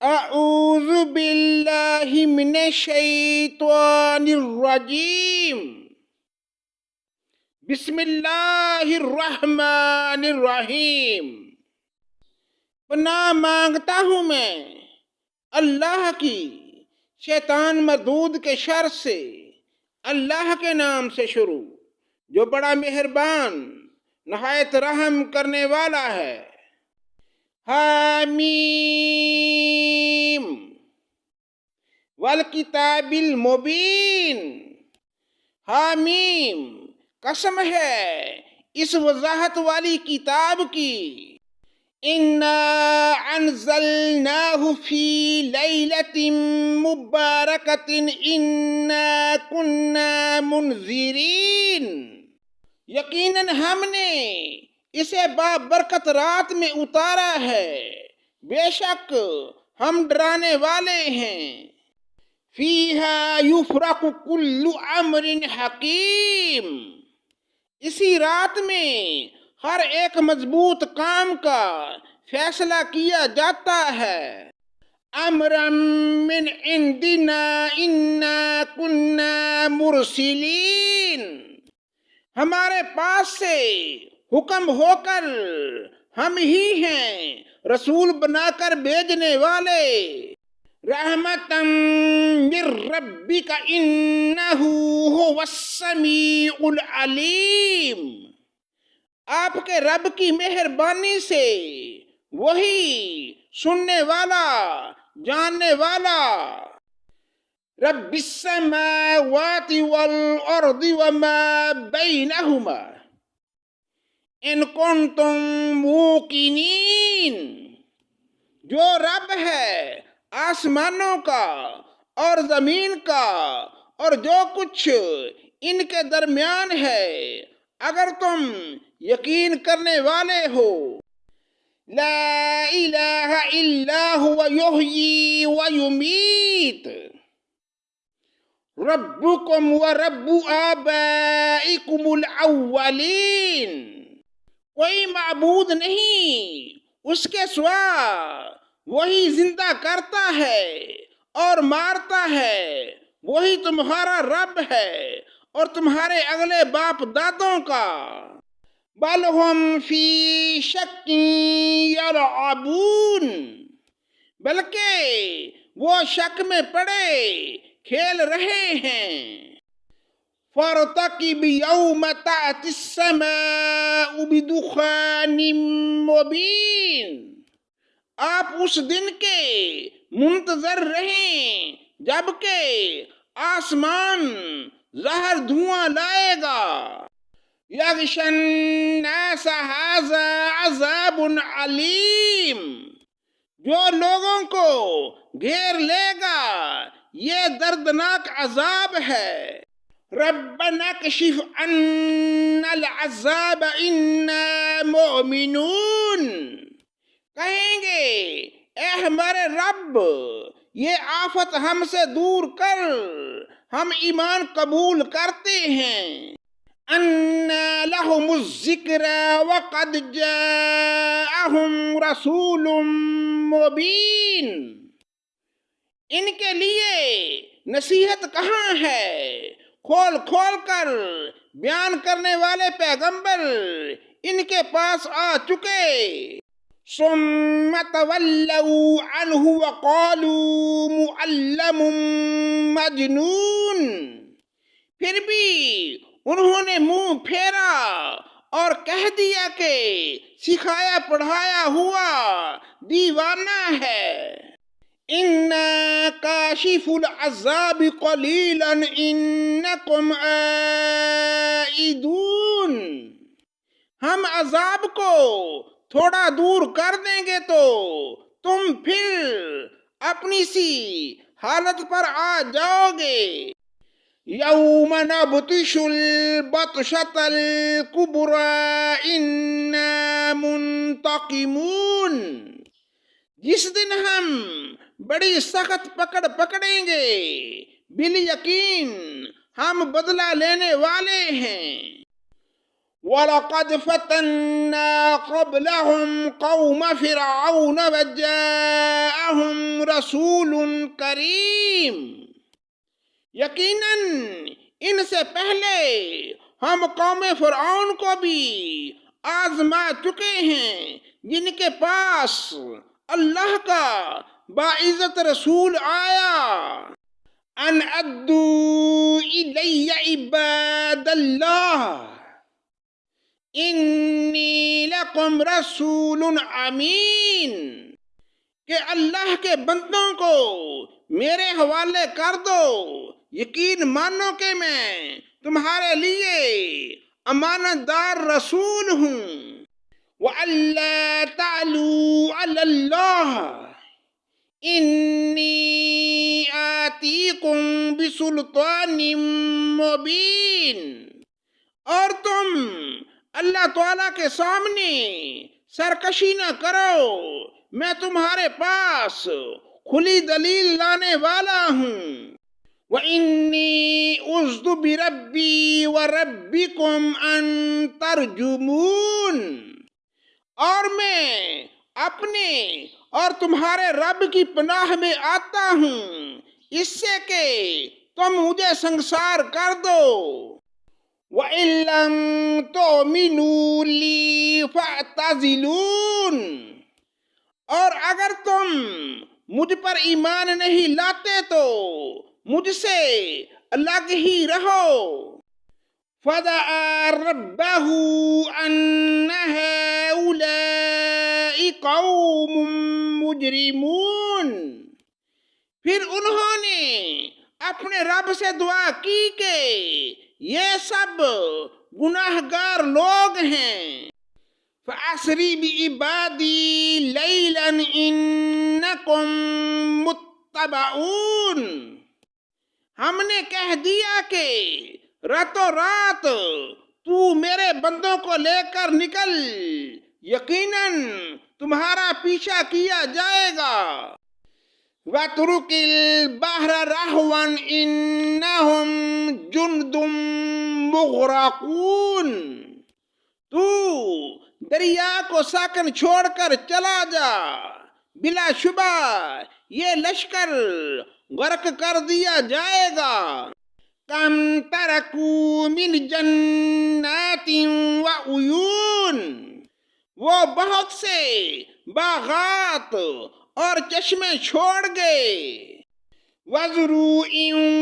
اعوذ باللہ من الشیطان الرجیم، بسم اللہ الرحمن الرحیم۔ پناہ مانگتا ہوں میں اللہ کی شیطان مردود کے شر سے، اللہ کے نام سے شروع جو بڑا مہربان نہایت رحم کرنے والا ہے۔ حامیم والکتاب المبین۔ حامیم قسم ہے اس وضاحت والی کتاب کی۔ انا انزلناہ فی لیلۃ مبارکۃ انا کنا منذرین۔ یقیناً ہم نے اسے بابرکت رات میں اتارا ہے، بے شک ہم ڈرانے والے ہیں۔ فیہا یفرق کل امر حکیم۔ اسی رات میں ہر ایک مضبوط کام کا فیصلہ کیا جاتا ہے۔ امرا من عندنا انا کنا مرسلین۔ ہمارے پاس سے حکم ہو کر ہم ہی ہیں رسول بنا کر بھیجنے والے۔ رحمتاً من ربک انہ ھو السمیع العلیم۔ آپ کے رب کی مہربانی سے، وہی سننے والا جاننے والا۔ رب السماوات والارض وما بینہما ان کنتم موقنین۔ جو رب ہے آسمانوں کا اور زمین کا اور جو کچھ ان کے درمیان ہے، اگر تم یقین کرنے والے ہو۔ لا الہ الا هو یحیی ویمیت۔ ربکم ورب آبائکم الاولین۔ کوئی معبود نہیں اس کے سوا، وہی زندہ کرتا ہے اور مارتا ہے، وہی تمہارا رب ہے اور تمہارے اگلے باپ دادوں کا۔ بل ہم فی شک یلعبون۔ بلکہ وہ شک میں پڑے کھیل رہے ہیں۔ فارتقب یوم تأتی السماء بدخان مبین۔ آپ اس دن کے منتظر رہیں جبکہ آسمان ظاہر دھواں لائے گا۔ یغشی الناس ھذا عذاب علیم۔ جو لوگوں کو گھیر لے گا یہ دردناک عذاب ہے۔ ربنا اکشف عنا العذاب انا مؤمنون۔ کہیں گے اے ہمارے رب یہ آفت ہم سے دور کر، ہم ایمان قبول کرتے ہیں۔ انا لہم الذکری وقد جاءہم رسول مبین۔ ان کے لیے نصیحت کہاں ہے، کھول کھول کر بیان کرنے والے پیغمبر ان کے پاس آ چکے۔ ثم تولوا عنہ وقالوا معلم مجنون۔ پھر بھی انہوں نے منہ پھیرا اور کہہ دیا کہ سکھایا پڑھایا ہوا دیوانہ ہے۔ انا کاشف العذاب قلیلا انکم عائدون۔ ہم عذاب کو تھوڑا دور کر دیں گے تو تم پھر اپنی سی حالت پر آ جاؤ گے۔ یوم نبطش البطشۃ الکبریٰ انا منتقمون۔ جس دن ہم بڑی سخت پکڑ پکڑیں گے، بالیقین ہم بدلہ لینے والے ہیں۔ وَلَقَدْ فَتَنَّا قَبْلَهُمْ قَوْمَ فِرْعَوْنَ وَجَاءَهُمْ رَسُولٌ كَرِيمٌ۔ یقیناً ان سے پہلے ہم قوم فرعون کو بھی آزما چکے ہیں، جن کے پاس اللہ کا باعزت رسول آیا۔ ان ادو الی عباد اللہ انی لکم رسول امین، کہ اللہ کے بندوں کو میرے حوالے کر دو، یقین مانو کہ میں تمہارے لیے امانت دار رسول ہوں۔ وَأَلَّا تَعْلُوا عَلَى اللَّهِ انی آتیکم بسلطان مبین، اور تم اللہ تعالیٰ کے سامنے سرکشی نہ کرو، میں تمہارے پاس کھلی دلیل لانے والا ہوں۔ وَإِنِّي عُذْتُ بِرَبِّي وَرَبِّكُمْ أَن تَرْجُمُونِ، اور میں اپنے اور تمہارے رب کی پناہ میں آتا ہوں اس سے کہ تم مجھے سنگسار کر دو۔ وَإِن لَّمْ تُؤْمِنُوا لِي فَاعْتَزِلُونِ، اور اگر تم مجھ پر ایمان نہیں لاتے تو مجھ سے الگ ہی رہو۔ فَدَعَا رَبَّهُ أَنَّ هَٰؤُلَاءِ قَوْمٌ مُجْرِمُونَ، پھر انہوں نے اپنے رب سے دعا کی کہ یہ سب گناہگار لوگ ہیں۔ فَأَسْرِ بِعِبَادِي لَيْلًا إِنَّكُمْ مُتَّبَعُونَ، ہم نے کہہ دیا کہ راتوں رات تو میرے بندوں کو لے کر نکل، یقیناً تمہارا پیچھا کیا جائے گا۔ وَاتْرُكِ الْبَحْرَ رَهْوًا إِنَّهُمْ جُنْدٌ مُغْرَقُونَ، تو دریا کو ساکن چھوڑ کر چلا جا، بلا شبہ یہ لشکر غرق کر دیا جائے گا۔ کم ترکوا من جنات وعیون، وہ بہت سے باغات اور چشمے چھوڑ گئے۔ وزروع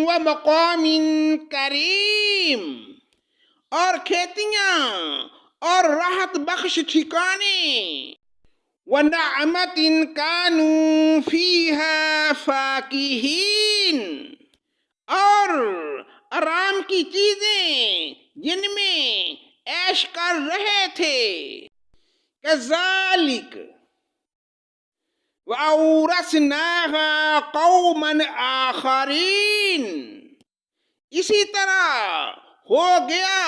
ومقام کریم، اور کھیتیاں اور راحت بخش ٹھکانے۔ وَنَعْمَةٍ كَانُوا فِيهَا فَاكِهِينَ، اور آرام کی چیزیں جن میں عیش کر رہے تھے۔ كَذَلِكَ وَأَوْرَثْنَاهَا قَوْمًا آخَرِينَ، اسی طرح ہو گیا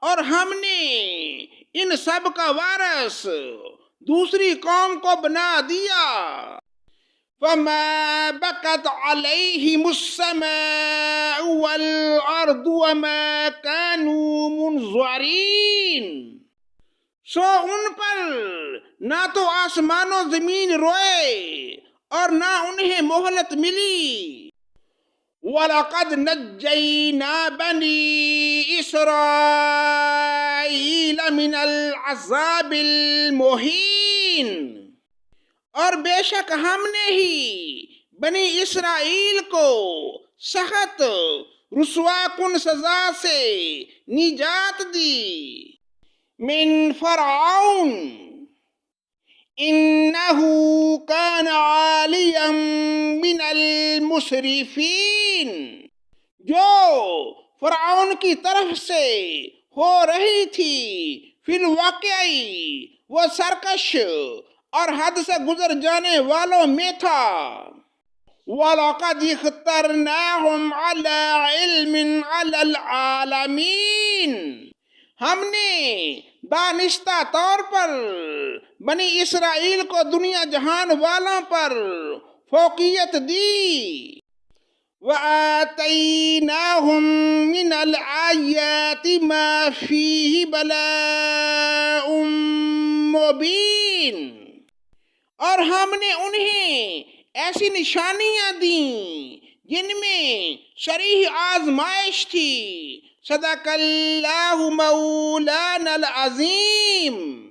اور ہم نے ان سب کا وارث دوسری قوم کو بنا دیا۔ فَمَا بَكَتْ عَلَيْهِمُ السَّمَاءُ وَالْأَرْضُ وَمَا كَانُوا مُنظَرِينَ، سو ان پر نہ تو آسمان و زمین روئے اور نہ انہیں مہلت ملی۔ وَلَقَدْ نَجَّيْنَا بَنِي إِسْرَائِيلَ مِنَ الْعَذَابِ الْمُهِينِ، اور بے شک ہم نے ہی بنی اسرائیل کو سخت رسوا کن سزا سے نجات دی۔ من فرعون انہ کان عالیا من المسرفین، جو فرعون کی طرف سے ہو رہی تھی فی الواقعی وہ سرکش اور حد سے گزر جانے والوں میں تھا۔ وَلَقَدِ اخْتَرْنَاهُمْ عَلَى عِلْمٍ عَلَى الْعَالَمِينَ، ہم نے دانستہ طور پر بنی اسرائیل کو دنیا جہان والوں پر فوقیت دی۔ وآتيناهم من الآيات ما فيه بلاء مبين، اور ہم نے انہیں ایسی نشانیاں دیں جن میں صریح آزمائش تھی۔ صدق اللہ مولانا العظیم۔